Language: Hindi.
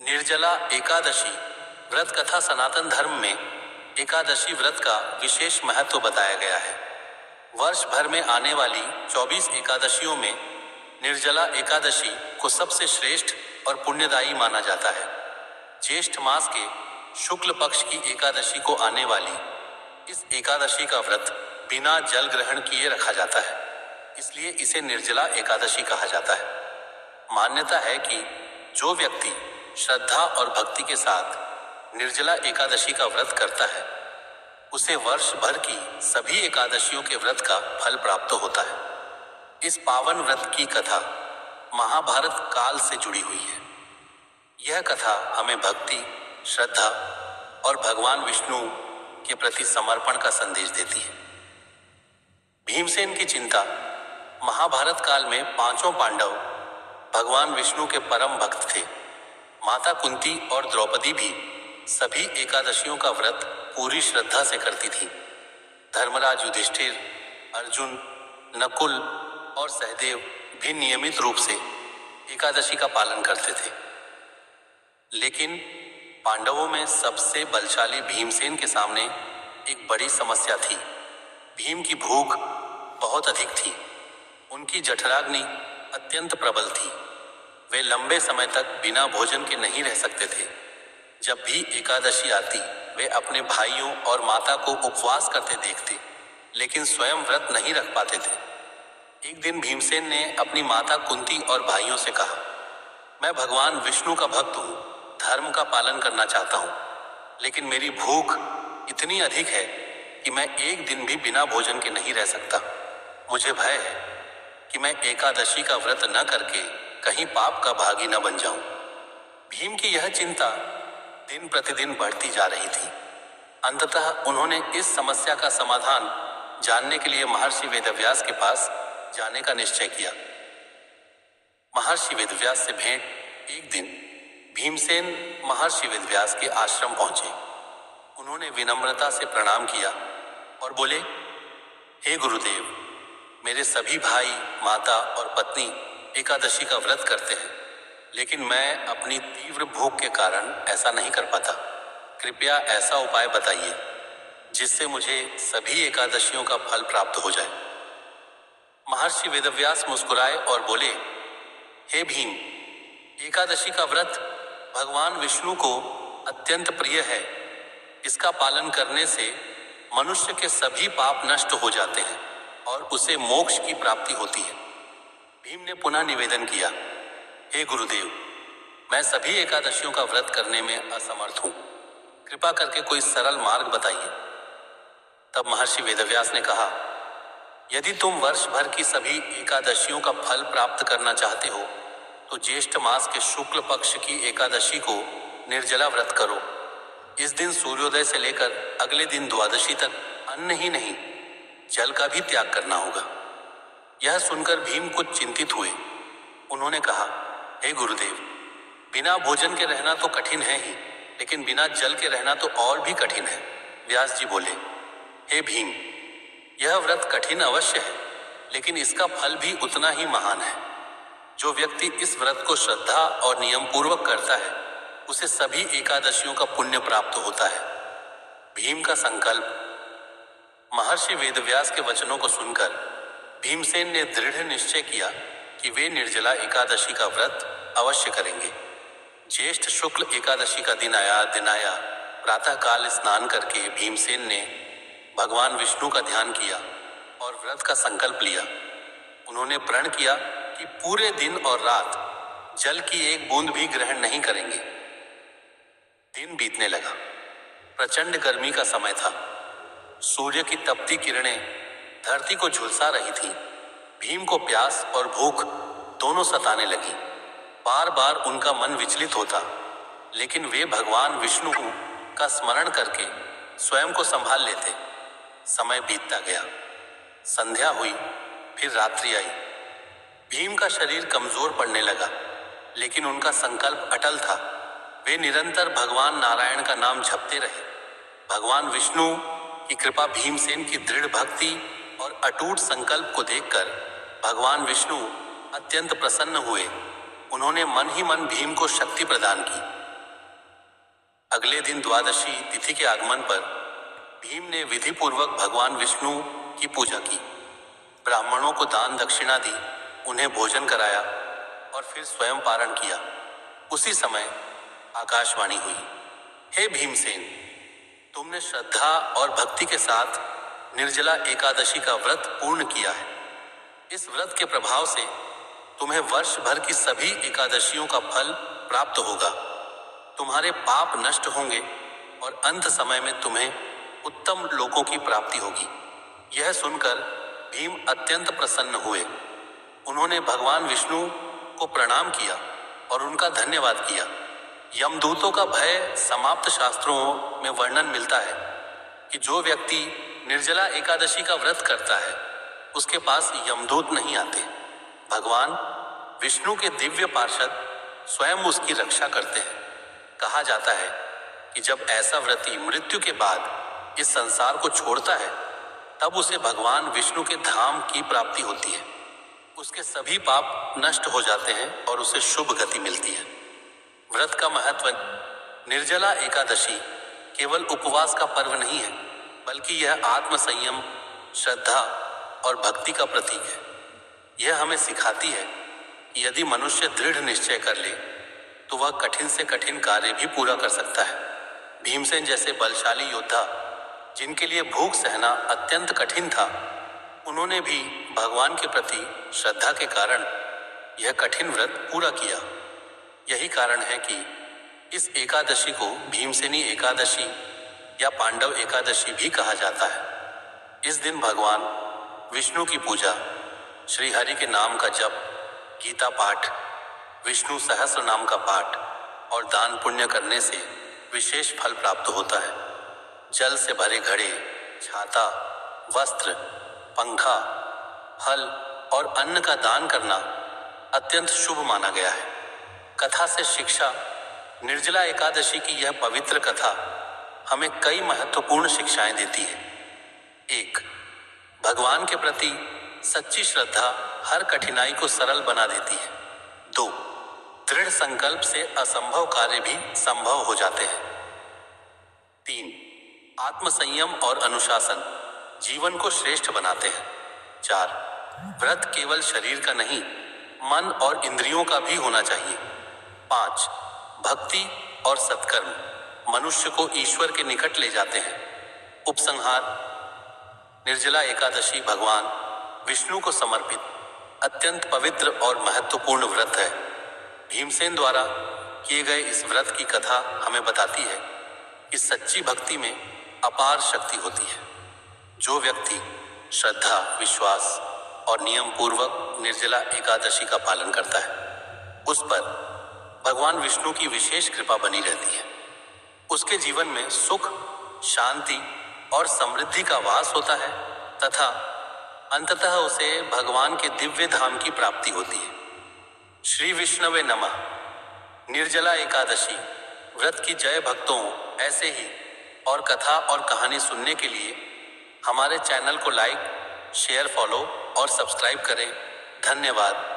निर्जला एकादशी व्रत कथा सनातन धर्म में एकादशी व्रत का विशेष महत्व बताया गया है। वर्ष भर में आने वाली 24 एकादशियों में निर्जला एकादशी को सबसे श्रेष्ठ और पुण्यदायी माना जाता है। ज्येष्ठ मास के शुक्ल पक्ष की एकादशी को आने वाली इस एकादशी का व्रत बिना जल ग्रहण किए रखा जाता है, इसलिए इसे निर्जला एकादशी कहा जाता है। मान्यता है कि जो व्यक्ति श्रद्धा और भक्ति के साथ निर्जला एकादशी का व्रत करता है उसे वर्ष भर की सभी एकादशियों के व्रत का फल प्राप्त होता है। इस पावन व्रत की कथा महाभारत काल से जुड़ी हुई है। यह कथा हमें भक्ति, श्रद्धा और भगवान विष्णु के प्रति समर्पण का संदेश देती है। भीमसेन की चिंता। महाभारत काल में पांचों पांडव भगवान विष्णु के परम भक्त थे। माता कुंती और द्रौपदी भी सभी एकादशियों का व्रत पूरी श्रद्धा से करती थी। धर्मराज युधिष्ठिर, अर्जुन, नकुल और सहदेव भी नियमित रूप से एकादशी का पालन करते थे। लेकिन पांडवों में सबसे बलशाली भीमसेन के सामने एक बड़ी समस्या थी। भीम की भूख बहुत अधिक थी। उनकी जठराग्नि अत्यंत प्रबल थी। वे लंबे समय तक बिना भोजन के नहीं रह सकते थे। जब भी एकादशी आती वे अपने भाइयों और माता को उपवास करते देखते, लेकिन स्वयं व्रत नहीं रख पाते थे। एक दिन भीमसेन ने अपनी माता कुंती और भाइयों से कहा, मैं भगवान विष्णु का भक्त हूँ, धर्म का पालन करना चाहता हूँ, लेकिन मेरी भूख इतनी अधिक है कि मैं एक दिन भी बिना भोजन के नहीं रह सकता। मुझे भय है कि मैं एकादशी का व्रत न करके कहीं पाप का भागी न बन जाऊं। भीम की यह चिंता दिन प्रतिदिन बढ़ती जा रही थी। अंततः उन्होंने इस समस्या का समाधान जानने के लिए महर्षि वेदव्यास के पास जाने का निश्चय किया। महर्षि वेदव्यास से भेंट। एक दिन भीमसेन महर्षि वेदव्यास के आश्रम पहुंचे। उन्होंने विनम्रता से प्रणाम किया और बोले, हे गुरुदेव, मेरे सभी भाई, माता और पत्नी एकादशी का व्रत करते हैं, लेकिन मैं अपनी तीव्र भूख के कारण ऐसा नहीं कर पाता। कृपया ऐसा उपाय बताइए जिससे मुझे सभी एकादशियों का फल प्राप्त हो जाए। महर्षि वेदव्यास मुस्कुराए और बोले, हे भीम, एकादशी का व्रत भगवान विष्णु को अत्यंत प्रिय है। इसका पालन करने से मनुष्य के सभी पाप नष्ट हो जाते हैं और उसे मोक्ष की प्राप्ति होती है। भीम ने पुनः निवेदन किया, हे गुरुदेव, मैं सभी एकादशियों का व्रत करने में असमर्थ हूं। कृपा करके कोई सरल मार्ग बताइए। तब महर्षि वेदव्यास ने कहा, यदि तुम वर्ष भर की सभी एकादशियों का फल प्राप्त करना चाहते हो तो ज्येष्ठ मास के शुक्ल पक्ष की एकादशी को निर्जला व्रत करो। इस दिन सूर्योदय से लेकर अगले दिन द्वादशी तक अन्न ही नहीं, जल का भी त्याग करना होगा। यह सुनकर भीम कुछ चिंतित हुए। उन्होंने कहा, हे गुरुदेव, बिना भोजन के रहना तो कठिन है ही, लेकिन बिना जल के रहना तो और भी कठिन है। व्यास जी बोले, हे भीम, यह व्रत कठिन अवश्य है, लेकिन इसका फल भी उतना ही महान है। जो व्यक्ति इस व्रत को श्रद्धा और नियम पूर्वक करता है उसे सभी एकादशियों का पुण्य प्राप्त होता है। भीम का संकल्प। महर्षि वेदव्यास के वचनों को सुनकर भीमसेन ने दृढ़ निश्चय किया कि वे निर्जला एकादशी का व्रत अवश्य करेंगे। ज्येष्ठ शुक्ल एकादशी का दिन आया। प्रातःकाल स्नान करके भीमसेन ने भगवान विष्णु का ध्यान किया और व्रत का संकल्प लिया। उन्होंने प्रण किया कि पूरे दिन और रात जल की एक बूंद भी ग्रहण नहीं करेंगे। दिन बीतने लगा। प्रचंड गर्मी का समय था। सूर्य की तपती किरणें धरती को झुलसा रही थी। भीम को प्यास और भूख दोनों सताने लगी। बार बार उनका मन विचलित होता, लेकिन वे भगवान विष्णु का स्मरण करके स्वयं को संभाल लेते। समय बीतता गया। संध्या हुई, फिर रात्रि आई। भीम का शरीर कमजोर पड़ने लगा, लेकिन उनका संकल्प अटल था। वे निरंतर भगवान नारायण का नाम जपते रहे। भगवान विष्णु की कृपा भीमसेन की दृढ़ भक्ति और अटूट संकल्प को देखकर भगवान विष्णु अत्यंत प्रसन्न हुए। उन्होंने मन ही मन भीम को शक्ति प्रदान की। अगले दिन द्वादशी तिथि के आगमन पर भीम ने विधि पूर्वक भगवान विष्णु की पूजा की, ब्राह्मणों को दान दक्षिणा दी, उन्हें भोजन कराया और फिर स्वयं पारण किया। उसी समय आकाशवाणी हुई, हे भीमसेन, तुमने श्रद्धा और भक्ति के साथ निर्जला एकादशी का व्रत पूर्ण किया है। इस व्रत के प्रभाव से तुम्हें वर्ष भर की सभी एकादशियों का फल प्राप्त होगा। तुम्हारे पाप नष्ट होंगे और अंत समय में तुम्हें उत्तम लोकों की प्राप्ति होगी। यह सुनकर भीम अत्यंत प्रसन्न हुए। उन्होंने भगवान विष्णु को प्रणाम किया और उनका धन्यवाद किया। यमदूतों का भय समाप्त शास्त्रों में वर्णन मिलता है कि जो व्यक्ति निर्जला एकादशी का व्रत करता है उसके पास यमदूत नहीं आते। भगवान विष्णु के दिव्य पार्षद स्वयं उसकी रक्षा करते हैं। कहा जाता है कि जब ऐसा व्रती मृत्यु के बाद इस संसार को छोड़ता है तब उसे भगवान विष्णु के धाम की प्राप्ति होती है। उसके सभी पाप नष्ट हो जाते हैं और उसे शुभ गति मिलती है। व्रत का महत्व। निर्जला एकादशी केवल उपवास का पर्व नहीं है, बल्कि यह आत्म संयम, श्रद्धा और भक्ति का प्रतीक है। यह हमें सिखाती है कि यदि मनुष्य दृढ़ निश्चय कर ले तो वह कठिन से कठिन कार्य भी पूरा कर सकता है। भीमसेन जैसे बलशाली योद्धा, जिनके लिए भूख सहना अत्यंत कठिन था, उन्होंने भी भगवान के प्रति श्रद्धा के कारण यह कठिन व्रत पूरा किया। यही कारण है कि इस एकादशी को भीमसेनी एकादशी या पांडव एकादशी भी कहा जाता है। इस दिन भगवान विष्णु की पूजा, श्री हरि के नाम का जप, गीता पाठ, विष्णु सहस्र नाम का पाठ और दान पुण्य करने से विशेष फल प्राप्त होता है। जल से भरे घड़े, छाता, वस्त्र, पंखा, फल और अन्न का दान करना अत्यंत शुभ माना गया है। कथा से शिक्षा। निर्जला एकादशी की यह पवित्र कथा हमें कई महत्वपूर्ण शिक्षाएं देती है। 1. भगवान के प्रति सच्ची श्रद्धा हर कठिनाई को सरल बना देती है। 2. दृढ़ संकल्प से असंभव कार्य भी संभव हो जाते हैं। 3. आत्मसंयम और अनुशासन जीवन को श्रेष्ठ बनाते हैं। 4. व्रत केवल शरीर का नहीं, मन और इंद्रियों का भी होना चाहिए। 5. भक्ति और सत्कर्म मनुष्य को ईश्वर के निकट ले जाते हैं। उपसंहार। निर्जला एकादशी भगवान विष्णु को समर्पित अत्यंत पवित्र और महत्वपूर्ण व्रत है। भीमसेन द्वारा किए गए इस व्रत की कथा हमें बताती है कि सच्ची भक्ति में अपार शक्ति होती है। जो व्यक्ति श्रद्धा, विश्वास और नियम पूर्वक निर्जला एकादशी का पालन करता है, उस पर भगवान विष्णु की विशेष कृपा बनी रहती है। उसके जीवन में सुख, शांति और समृद्धि का वास होता है तथा अंततः उसे भगवान के दिव्य धाम की प्राप्ति होती है। श्री विष्णवे नमः। निर्जला एकादशी व्रत की जय भक्तों। ऐसे ही और कथा और कहानी सुनने के लिए हमारे चैनल को लाइक, शेयर, फॉलो और सब्सक्राइब करें। धन्यवाद।